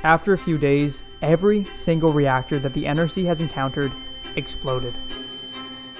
After a few days, every single reactor that the NRC has encountered exploded.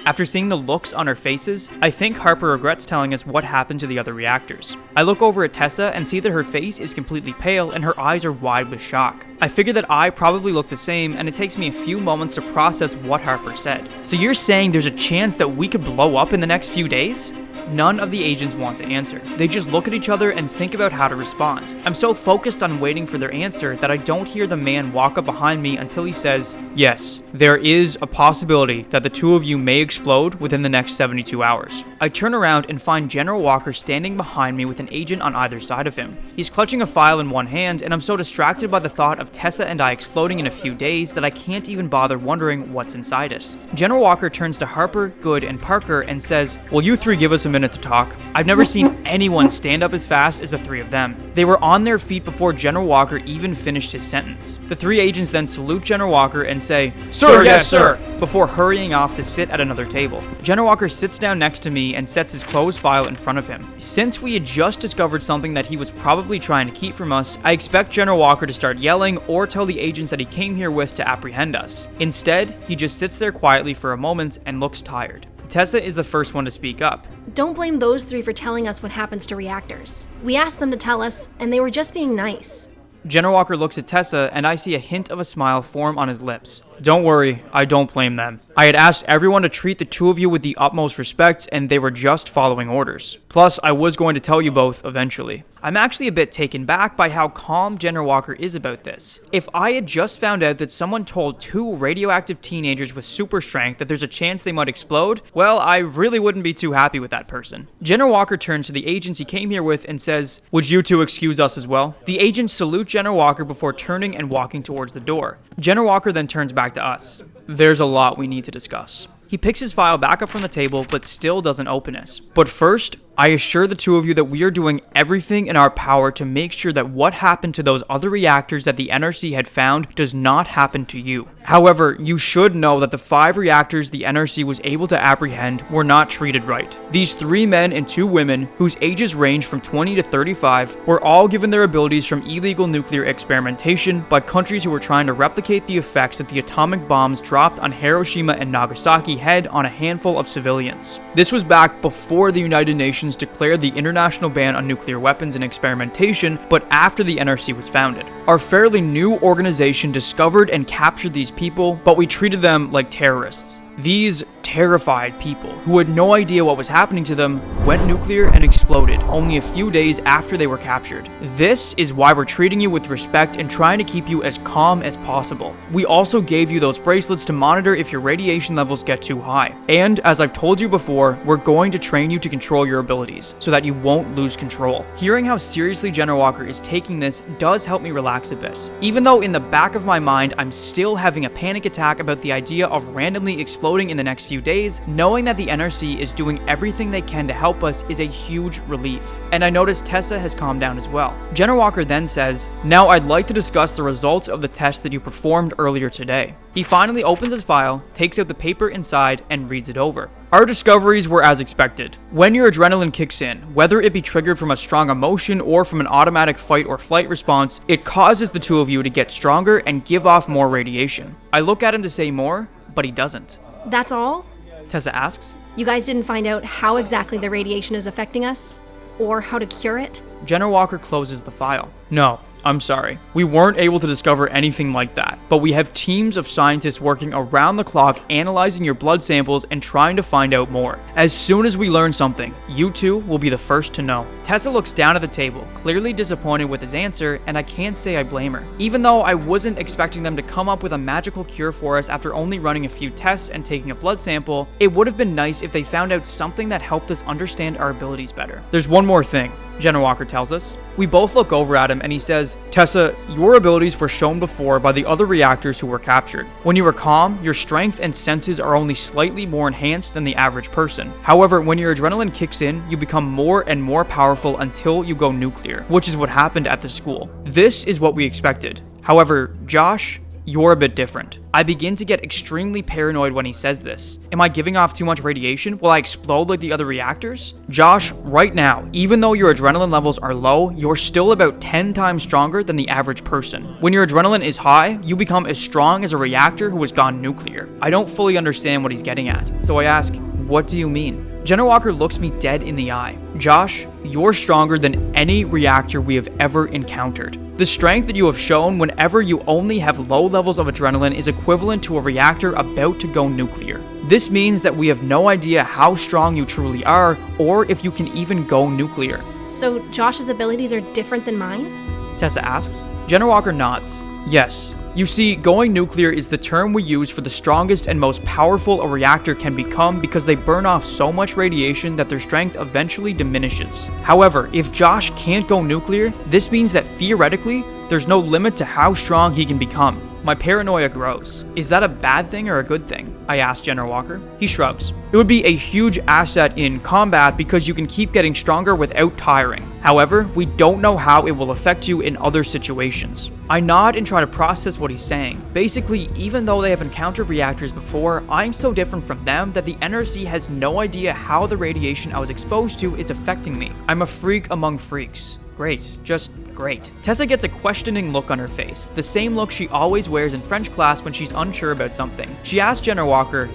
After seeing the looks on our faces, I think Harper regrets telling us what happened to the other reactors. I look over at Tessa and see that her face is completely pale and her eyes are wide with shock. I figure that I probably look the same, and it takes me a few moments to process what Harper said. So you're saying there's a chance that we could blow up in the next few days? None of the agents want to answer. They just look at each other and think about how to respond. I'm so focused on waiting for their answer that I don't hear the man walk up behind me until he says, "Yes, there is a possibility that the two of you may explode within the next 72 hours. I turn around and find General Walker standing behind me with an agent on either side of him. He's clutching a file in one hand, and I'm so distracted by the thought of Tessa and I exploding in a few days that I can't even bother wondering what's inside it. General Walker turns to Harper, Good, and Parker and says, "Will you three give us a minute to talk?" I've never seen anyone stand up as fast as the three of them. They were on their feet before General Walker even finished his sentence. The three agents then salute General Walker and say, "Sir, yes, sir," before hurrying off to sit at another table. General Walker sits down next to me and sets his closed file in front of him. Since we had just discovered something that he was probably trying to keep from us, I expect General Walker to start yelling or tell the agents that he came here with to apprehend us. Instead, he just sits there quietly for a moment and looks tired. Tessa is the first one to speak up. Don't blame those three for telling us what happens to reactors. We asked them to tell us, and they were just being nice. General Walker looks at Tessa, and I see a hint of a smile form on his lips. Don't worry, I don't blame them. I had asked everyone to treat the two of you with the utmost respect, and they were just following orders. Plus, I was going to tell you both eventually. I'm actually a bit taken back by how calm General Walker is about this. If I had just found out that someone told two radioactive teenagers with super strength that there's a chance they might explode, well, I really wouldn't be too happy with that person. General Walker turns to the agents he came here with and says, "Would you two excuse us as well?" The agents salute General Walker before turning and walking towards the door. General Walker then turns back to us. "There's a lot we need to discuss." He picks his file back up from the table, but still doesn't open it. "But first, I assure the two of you that we are doing everything in our power to make sure that what happened to those other reactors that the NRC had found does not happen to you. However, you should know that the 5 reactors the NRC was able to apprehend were not treated right. These 3 men and 2 women, whose ages range from 20 to 35, were all given their abilities from illegal nuclear experimentation by countries who were trying to replicate the effects that the atomic bombs dropped on Hiroshima and Nagasaki had on a handful of civilians. This was back before the United Nations declared the international ban on nuclear weapons and experimentation, but after the NRC was founded. Our fairly new organization discovered and captured these people, but we treated them like terrorists. These terrified people, who had no idea what was happening to them, went nuclear and exploded only a few days after they were captured. This is why we're treating you with respect and trying to keep you as calm as possible. We also gave you those bracelets to monitor if your radiation levels get too high. And as I've told you before, we're going to train you to control your abilities so that you won't lose control." Hearing how seriously General Walker is taking this does help me relax a bit. Even though in the back of my mind, I'm still having a panic attack about the idea of randomly exploding in the next few days, knowing that the NRC is doing everything they can to help us is a huge relief. And I notice Tessa has calmed down as well. General Walker then says, "Now I'd like to discuss the results of the test that you performed earlier today." He finally opens his file, takes out the paper inside, and reads it over. "Our discoveries were as expected. When your adrenaline kicks in, whether it be triggered from a strong emotion or from an automatic fight or flight response, it causes the two of you to get stronger and give off more radiation." I look at him to say more, but he doesn't. That's all? Tessa asks. You guys didn't find out how exactly the radiation is affecting us? Or how to cure it? General Walker closes the file. "No, I'm sorry. We weren't able to discover anything like that, but we have teams of scientists working around the clock analyzing your blood samples and trying to find out more. As soon as we learn something, you two will be the first to know." Tessa looks down at the table, clearly disappointed with his answer, and I can't say I blame her. Even though I wasn't expecting them to come up with a magical cure for us after only running a few tests and taking a blood sample, it would have been nice if they found out something that helped us understand our abilities better. "There's one more thing," General Walker tells us. We both look over at him and he says, "Tessa, your abilities were shown before by the other reactors who were captured. When you are calm, your strength and senses are only slightly more enhanced than the average person. However, when your adrenaline kicks in, you become more and more powerful until you go nuclear, which is what happened at the school. This is what we expected. However, Josh, You're a bit different. I begin to get extremely paranoid when he says this. Am I giving off too much radiation? Will I explode like the other reactors? Josh, right now, even though your adrenaline levels are low, you're still about 10 times stronger than the average person. When your adrenaline is high, you become as strong as a reactor who has gone nuclear. I don't fully understand what he's getting at, so I ask, what do you mean? General Walker looks me dead in the eye. Josh, you're stronger than any reactor we have ever encountered. The strength that you have shown whenever you only have low levels of adrenaline is equivalent to a reactor about to go nuclear. This means that we have no idea how strong you truly are, or if you can even go nuclear. So Josh's abilities are different than mine? Tessa asks. General Walker nods. Yes. You see, going nuclear is the term we use for the strongest and most powerful a reactor can become because they burn off so much radiation that their strength eventually diminishes. However, if Josh can't go nuclear, this means that theoretically, there's no limit to how strong he can become. My paranoia grows. Is that a bad thing or a good thing? I asked General Walker. He shrugs. It would be a huge asset in combat because you can keep getting stronger without tiring. However, we don't know how it will affect you in other situations. I nod and try to process what he's saying. Basically, even though they have encountered reactors before, I'm so different from them that the NRC has no idea how the radiation I was exposed to is affecting me. I'm a freak among freaks. Great, just great. Tessa gets a questioning look on her face, the same look she always wears in French class when she's unsure about something. She asks General Walker,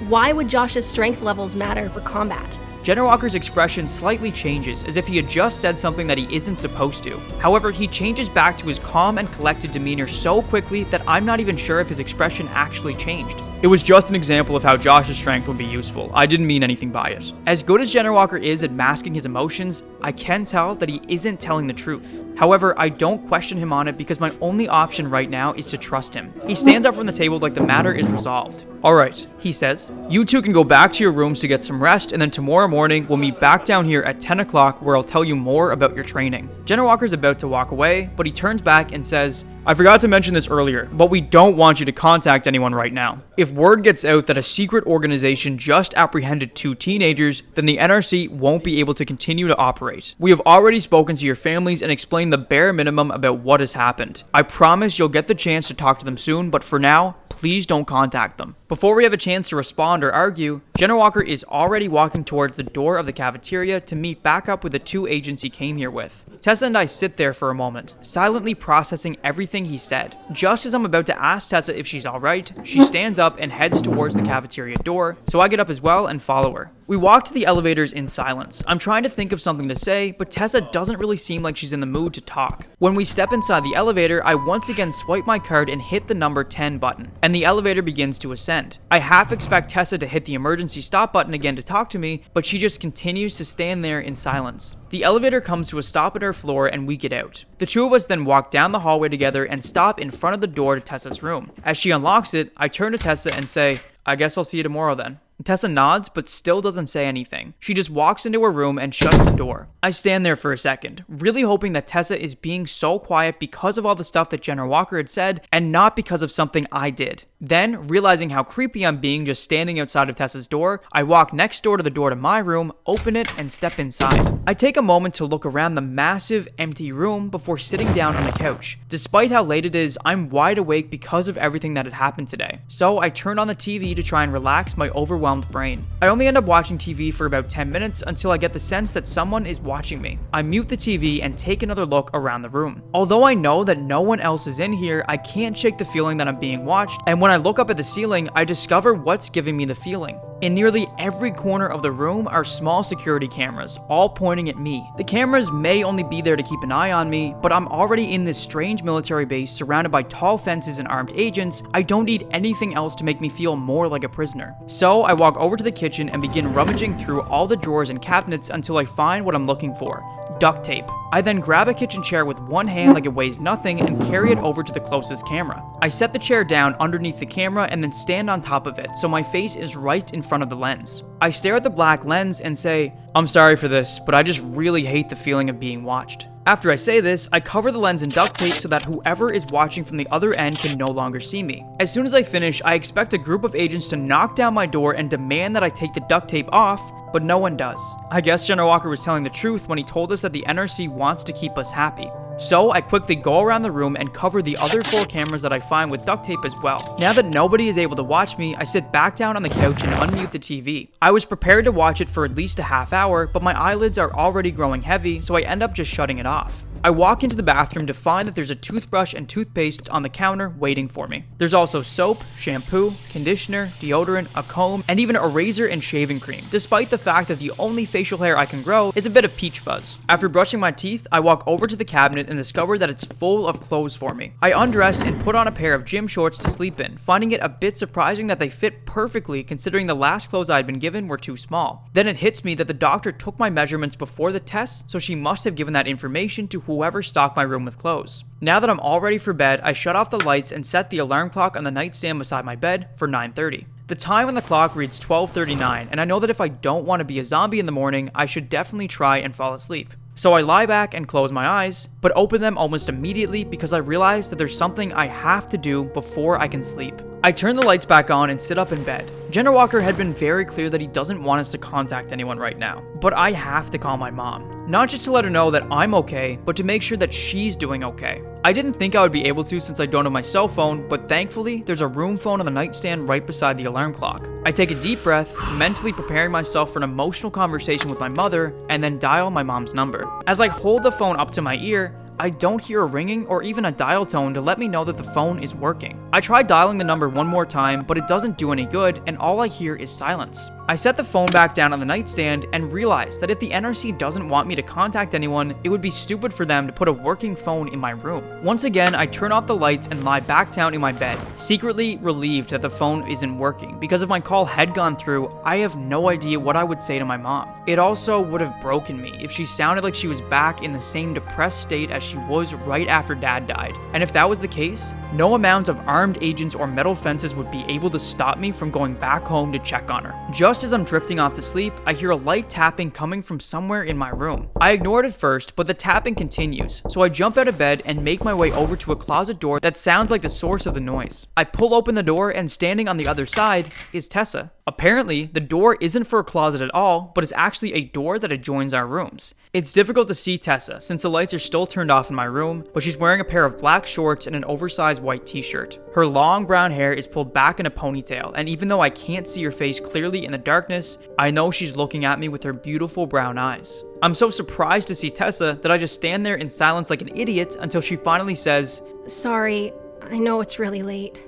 why would Josh's strength levels matter for combat? General Walker's expression slightly changes, as if he had just said something that he isn't supposed to. However, he changes back to his calm and collected demeanor so quickly that I'm not even sure if his expression actually changed. It was just an example of how Josh's strength would be useful. I didn't mean anything by it. As good as General Walker is at masking his emotions, I can tell that he isn't telling the truth. However, I don't question him on it because my only option right now is to trust him. He stands up from the table like the matter is resolved. Alright, he says, you two can go back to your rooms to get some rest, and then tomorrow morning we'll meet back down here at 10 o'clock where I'll tell you more about your training. General Walker's about to walk away, but he turns back and says, I forgot to mention this earlier, but we don't want you to contact anyone right now. If word gets out that a secret organization just apprehended 2 teenagers, then the NRC won't be able to continue to operate. We have already spoken to your families and explained the bare minimum about what has happened. I promise you'll get the chance to talk to them soon, but for now, please don't contact them. Before we have a chance to respond or argue, General Walker is already walking towards the door of the cafeteria to meet back up with the 2 agents he came here with. Tessa and I sit there for a moment, silently processing everything he said. Just as I'm about to ask Tessa if she's alright, she stands up and heads towards the cafeteria door, so I get up as well and follow her. We walk to the elevators in silence. I'm trying to think of something to say, but Tessa doesn't really seem like she's in the mood to talk. When we step inside the elevator, I once again swipe my card and hit the number 10 button, and the elevator begins to ascend. I half expect Tessa to hit the emergency stop button again to talk to me, but she just continues to stand there in silence. The elevator comes to a stop at our floor and we get out. The 2 of us then walk down the hallway together and stop in front of the door to Tessa's room. As she unlocks it, I turn to Tessa and say, I guess I'll see you tomorrow then. Tessa nods, but still doesn't say anything. She just walks into her room and shuts the door. I stand there for a second, really hoping that Tessa is being so quiet because of all the stuff that General Walker had said, and not because of something I did. Then, realizing how creepy I'm being just standing outside of Tessa's door, I walk next door to the door to my room, open it, and step inside. I take a moment to look around the massive, empty room before sitting down on the couch. Despite how late it is, I'm wide awake because of everything that had happened today. So I turn on the TV to try and relax my overwhelmed brain. I only end up watching TV for about 10 minutes until I get the sense that someone is watching me. I mute the TV and take another look around the room. Although I know that no one else is in here, I can't shake the feeling that I'm being watched, and when I look up at the ceiling, I discover what's giving me the feeling. In nearly every corner of the room are small security cameras, all pointing at me. The cameras may only be there to keep an eye on me, but I'm already in this strange military base surrounded by tall fences and armed agents. I don't need anything else to make me feel more like a prisoner. So I walk over to the kitchen and begin rummaging through all the drawers and cabinets until I find what I'm looking for. Duct tape. I then grab a kitchen chair with one hand like it weighs nothing and carry it over to the closest camera. I set the chair down underneath the camera and then stand on top of it so my face is right in front of the lens. I stare at the black lens and say, I'm sorry for this, but I just really hate the feeling of being watched. After I say this, I cover the lens in duct tape so that whoever is watching from the other end can no longer see me. As soon as I finish, I expect a group of agents to knock down my door and demand that I take the duct tape off, but no one does. I guess General Walker was telling the truth when he told us that the NRC wants to keep us happy. So I quickly go around the room and cover the other 4 cameras that I find with duct tape as well. Now that nobody is able to watch me, I sit back down on the couch and unmute the TV. I was prepared to watch it for at least a half hour, but my eyelids are already growing heavy, so I end up just shutting it off. I walk into the bathroom to find that there's a toothbrush and toothpaste on the counter waiting for me. There's also soap, shampoo, conditioner, deodorant, a comb, and even a razor and shaving cream, despite the fact that the only facial hair I can grow is a bit of peach fuzz. After brushing my teeth, I walk over to the cabinet and discover that it's full of clothes for me. I undress and put on a pair of gym shorts to sleep in, finding it a bit surprising that they fit perfectly considering the last clothes I had been given were too small. Then it hits me that the doctor took my measurements before the test, so she must have given that information to whoever stocked my room with clothes. Now that I'm all ready for bed, I shut off the lights and set the alarm clock on the nightstand beside my bed for 9:30. The time on the clock reads 12:39, and I know that if I don't want to be a zombie in the morning, I should definitely try and fall asleep. So I lie back and close my eyes, but open them almost immediately because I realize that there's something I have to do before I can sleep. I turn the lights back on and sit up in bed. Jenna Walker had been very clear that he doesn't want us to contact anyone right now, but I have to call my mom. Not just to let her know that I'm okay, but to make sure that she's doing okay. I didn't think I would be able to since I don't have my cell phone, but thankfully there's a room phone on the nightstand right beside the alarm clock. I take a deep breath, mentally preparing myself for an emotional conversation with my mother, and then dial my mom's number. As I hold the phone up to my ear, I don't hear a ringing or even a dial tone to let me know that the phone is working. I try dialing the number one more time, but it doesn't do any good, and all I hear is silence. I set the phone back down on the nightstand and realize that if the NRC doesn't want me to contact anyone, it would be stupid for them to put a working phone in my room. Once again, I turn off the lights and lie back down in my bed, secretly relieved that the phone isn't working, because if my call had gone through, I have no idea what I would say to my mom. It also would have broken me if she sounded like she was back in the same depressed state as she was right after Dad died. And if that was the case, no amount of armed agents or metal fences would be able to stop me from going back home to check on her. Just as I'm drifting off to sleep, I hear a light tapping coming from somewhere in my room. I ignore it at first, but the tapping continues, so I jump out of bed and make my way over to a closet door that sounds like the source of the noise. I pull open the door, and standing on the other side is Tessa. Apparently, the door isn't for a closet at all, but is actually a door that adjoins our rooms. It's difficult to see Tessa since the lights are still turned off in my room, but she's wearing a pair of black shorts and an oversized white t-shirt. Her long brown hair is pulled back in a ponytail, and even though I can't see her face clearly in the darkness, I know she's looking at me with her beautiful brown eyes. I'm so surprised to see Tessa that I just stand there in silence like an idiot until she finally says, "Sorry, I know it's really late."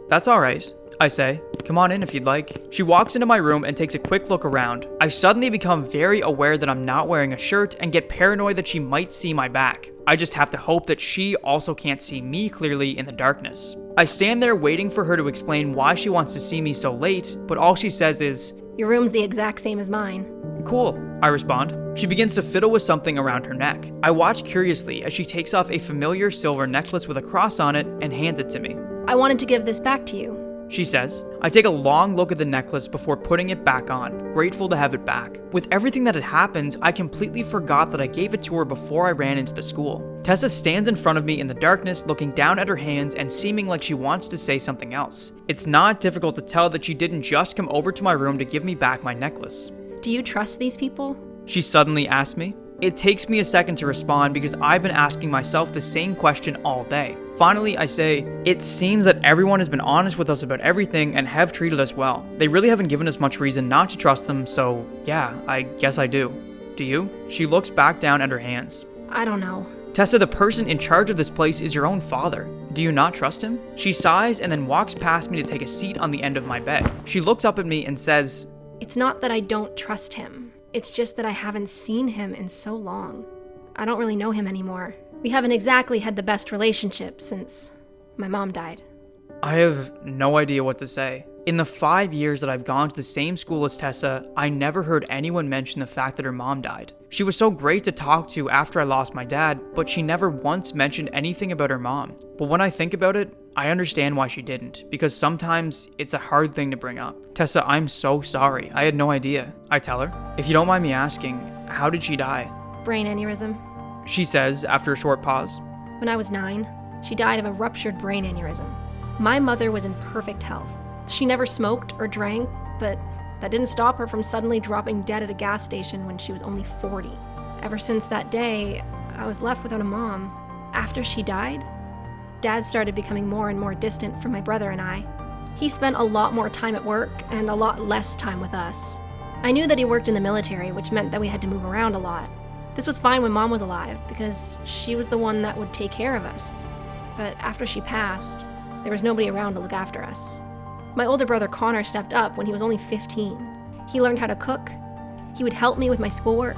"That's alright," I say. "Come on in if you'd like." She walks into my room and takes a quick look around. I suddenly become very aware that I'm not wearing a shirt and get paranoid that she might see my back. I just have to hope that she also can't see me clearly in the darkness. I stand there waiting for her to explain why she wants to see me so late, but all she says is, "Your room's the exact same as mine." "Cool," I respond. She begins to fiddle with something around her neck. I watch curiously as she takes off a familiar silver necklace with a cross on it and hands it to me. "I wanted to give this back to you," she says. I take a long look at the necklace before putting it back on, grateful to have it back. With everything that had happened, I completely forgot that I gave it to her before I ran into the school. Tessa stands in front of me in the darkness, looking down at her hands and seeming like she wants to say something else. It's not difficult to tell that she didn't just come over to my room to give me back my necklace. "Do you trust these people?" she suddenly asked me. It takes me a second to respond because I've been asking myself the same question all day. Finally, I say, "It seems that everyone has been honest with us about everything and have treated us well. They really haven't given us much reason not to trust them, so yeah, I guess I do. Do you?" She looks back down at her hands. "I don't know." "Tessa, the person in charge of this place is your own father. Do you not trust him?" She sighs and then walks past me to take a seat on the end of my bed. She looks up at me and says, "It's not that I don't trust him. It's just that I haven't seen him in so long. I don't really know him anymore. We haven't exactly had the best relationship since my mom died." I have no idea what to say. In the 5 years that I've gone to the same school as Tessa, I never heard anyone mention the fact that her mom died. She was so great to talk to after I lost my dad, but she never once mentioned anything about her mom. But when I think about it, I understand why she didn't, because sometimes it's a hard thing to bring up. "Tessa, I'm so sorry. I had no idea," I tell her. "If you don't mind me asking, how did she die?" "Brain aneurysm." she says after a short pause. "When I was 9, she died of a ruptured brain aneurysm. My mother was in perfect health. She never smoked or drank, but that didn't stop her from suddenly dropping dead at a gas station when she was only 40. Ever since that day, I was left without a mom. After she died, Dad started becoming more and more distant from my brother and I. He spent a lot more time at work and a lot less time with us. I knew that he worked in the military, which meant that we had to move around a lot. This was fine when Mom was alive, because she was the one that would take care of us. But after she passed, there was nobody around to look after us. My older brother Connor stepped up when he was only 15. He learned how to cook, he would help me with my schoolwork,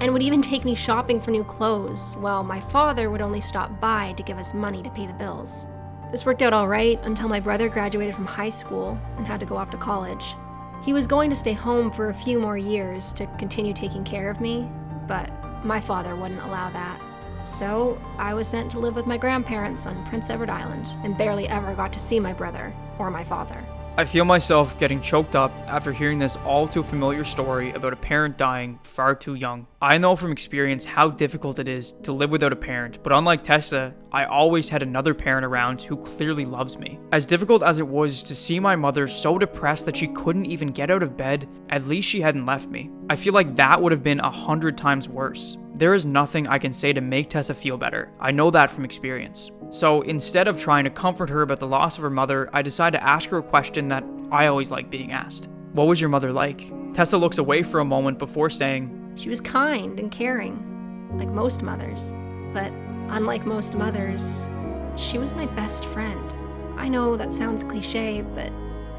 and would even take me shopping for new clothes, while my father would only stop by to give us money to pay the bills. This worked out all right until my brother graduated from high school and had to go off to college. He was going to stay home for a few more years to continue taking care of me, but my father wouldn't allow that. So I was sent to live with my grandparents on Prince Edward Island and barely ever got to see my brother or my father. I feel myself getting choked up after hearing this all too familiar story about a parent dying far too young. I know from experience how difficult it is to live without a parent, but unlike Tessa, I always had another parent around who clearly loves me. As difficult as it was to see my mother so depressed that she couldn't even get out of bed, at least she hadn't left me. I feel like that would have been 100 times worse. There is nothing I can say to make Tessa feel better. I know that from experience. So instead of trying to comfort her about the loss of her mother, I decide to ask her a question that I always like being asked. What was your mother like? Tessa looks away for a moment before saying, She was kind and caring, like most mothers. But unlike most mothers, she was my best friend. I know that sounds cliche, but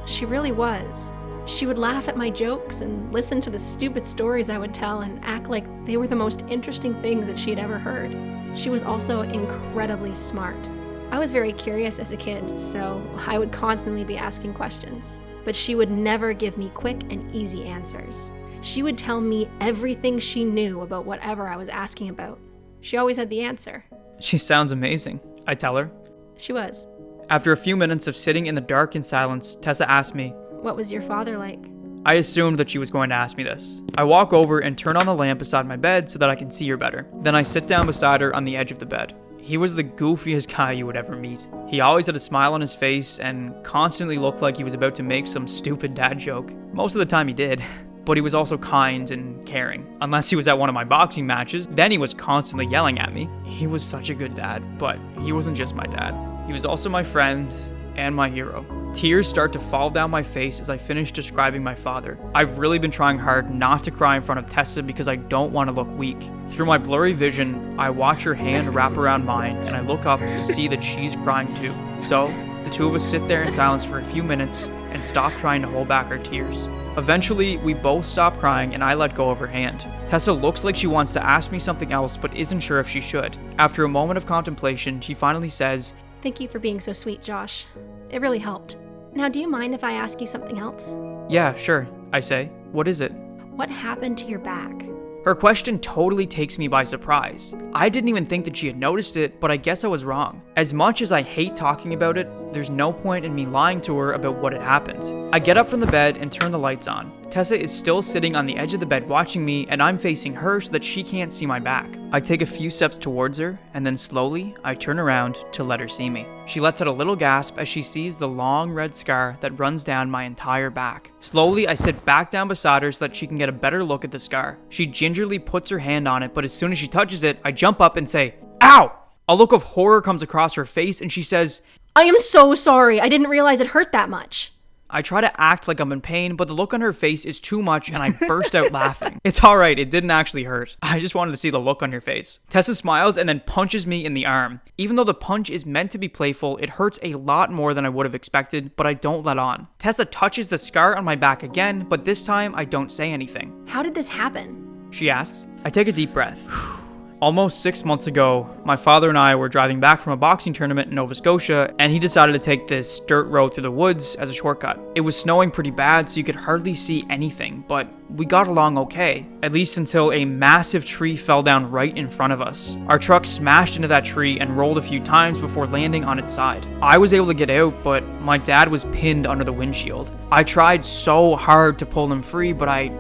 she really was. She would laugh at my jokes and listen to the stupid stories I would tell and act like they were the most interesting things that she had ever heard. She was also incredibly smart. I was very curious as a kid, so I would constantly be asking questions. But she would never give me quick and easy answers. She would tell me everything she knew about whatever I was asking about. She always had the answer. She sounds amazing, I tell her. She was. After a few minutes of sitting in the dark in silence, Tessa asked me, What was your father like? I assumed that she was going to ask me this. I walk over and turn on the lamp beside my bed so that I can see her better. Then I sit down beside her on the edge of the bed. He was the goofiest guy you would ever meet. He always had a smile on his face and constantly looked like he was about to make some stupid dad joke. Most of the time he did. But he was also kind and caring. Unless he was at one of my boxing matches, then he was constantly yelling at me. He was such a good dad, but he wasn't just my dad. He was also my friend and my hero. Tears start to fall down my face as I finish describing my father. I've really been trying hard not to cry in front of Tessa because I don't want to look weak. Through my blurry vision, I watch her hand wrap around mine and I look up to see that she's crying too. So, the two of us sit there in silence for a few minutes and stop trying to hold back our tears. Eventually, we both stop crying and I let go of her hand. Tessa looks like she wants to ask me something else but isn't sure if she should. After a moment of contemplation, she finally says, Thank you for being so sweet, Josh. It really helped. Now, do you mind if I ask you something else? Yeah, sure, I say. What is it? What happened to your back? Her question totally takes me by surprise. I didn't even think that she had noticed it, but I guess I was wrong. As much as I hate talking about it, there's no point in me lying to her about what had happened. I get up from the bed and turn the lights on. Tessa is still sitting on the edge of the bed watching me, and I'm facing her so that she can't see my back. I take a few steps towards her, and then slowly, I turn around to let her see me. She lets out a little gasp as she sees the long red scar that runs down my entire back. Slowly, I sit back down beside her so that she can get a better look at the scar. She gingerly puts her hand on it, but as soon as she touches it, I jump up and say, Ow! A look of horror comes across her face, and she says, I am so sorry. I didn't realize it hurt that much. I try to act like I'm in pain, but the look on her face is too much and I burst out laughing. It's alright, it didn't actually hurt. I just wanted to see the look on her face. Tessa smiles and then punches me in the arm. Even though the punch is meant to be playful, it hurts a lot more than I would have expected, but I don't let on. Tessa touches the scar on my back again, but this time I don't say anything. How did this happen? She asks. I take a deep breath. Almost 6 months ago, my father and I were driving back from a boxing tournament in Nova Scotia, and he decided to take this dirt road through the woods as a shortcut. It was snowing pretty bad, so you could hardly see anything, but we got along okay, at least until a massive tree fell down right in front of us. Our truck smashed into that tree and rolled a few times before landing on its side. I was able to get out, but my dad was pinned under the windshield. I tried so hard to pull him free, but I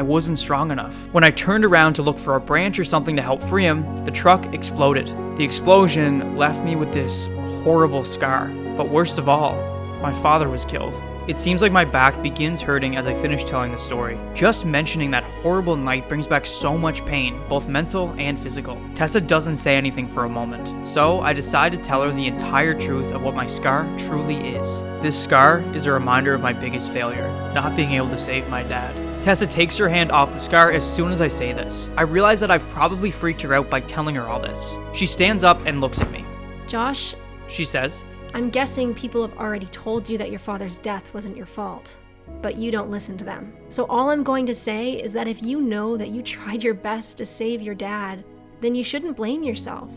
wasn't strong enough. When I turned around to look for a branch or something to help free him, the truck exploded. The explosion left me with this horrible scar. But worst of all, my father was killed. It seems like my back begins hurting as I finish telling the story. Just mentioning that horrible night brings back so much pain, both mental and physical. Tessa doesn't say anything for a moment, so I decide to tell her the entire truth of what my scar truly is. This scar is a reminder of my biggest failure, not being able to save my dad. Tessa takes her hand off the scar as soon as I say this. I realize that I've probably freaked her out by telling her all this. She stands up and looks at me. Josh, She says, I'm guessing people have already told you that your father's death wasn't your fault, but you don't listen to them. So all I'm going to say is that if you know that you tried your best to save your dad, then you shouldn't blame yourself.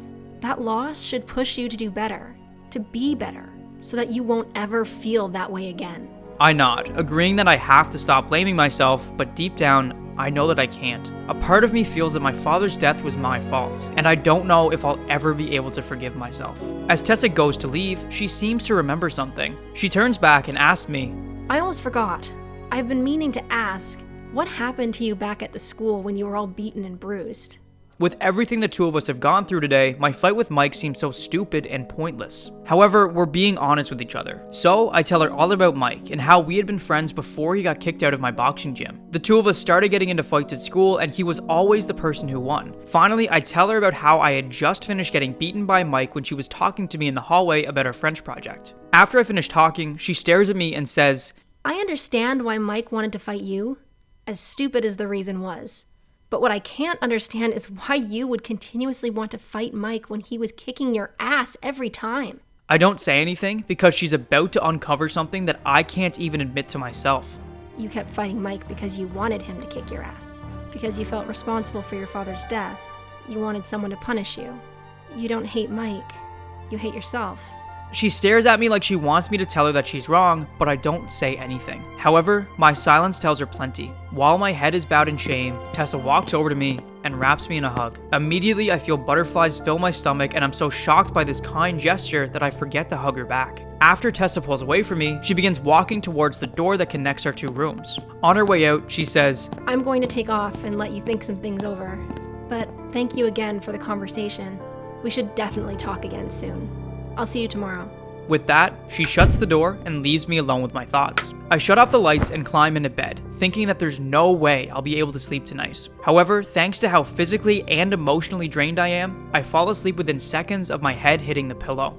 That loss should push you to do better, to be better, so that you won't ever feel that way again. I nod, agreeing that I have to stop blaming myself, but deep down, I know that I can't. A part of me feels that my father's death was my fault, and I don't know if I'll ever be able to forgive myself. As Tessa goes to leave, she seems to remember something. She turns back and asks me, I almost forgot. I've been meaning to ask, what happened to you back at the school when you were all beaten and bruised? With everything the two of us have gone through today, my fight with Mike seems so stupid and pointless. However, we're being honest with each other. So I tell her all about Mike and how we had been friends before he got kicked out of my boxing gym. The two of us started getting into fights at school and he was always the person who won. Finally, I tell her about how I had just finished getting beaten by Mike when she was talking to me in the hallway about our French project. After I finish talking, she stares at me and says, I understand why Mike wanted to fight you, as stupid as the reason was. But what I can't understand is why you would continuously want to fight Mike when he was kicking your ass every time. I don't say anything because she's about to uncover something that I can't even admit to myself. You kept fighting Mike because you wanted him to kick your ass. Because you felt responsible for your father's death. You wanted someone to punish you. You don't hate Mike. You hate yourself. She stares at me like she wants me to tell her that she's wrong, but I don't say anything. However, my silence tells her plenty. While my head is bowed in shame, Tessa walks over to me and wraps me in a hug. Immediately, I feel butterflies fill my stomach and I'm so shocked by this kind gesture that I forget to hug her back. After Tessa pulls away from me, she begins walking towards the door that connects our two rooms. On her way out, she says, I'm going to take off and let you think some things over. But thank you again for the conversation. We should definitely talk again soon. I'll see you tomorrow. With that, she shuts the door and leaves me alone with my thoughts. I shut off the lights and climb into bed, thinking that there's no way I'll be able to sleep tonight. However, thanks to how physically and emotionally drained I am, I fall asleep within seconds of my head hitting the pillow.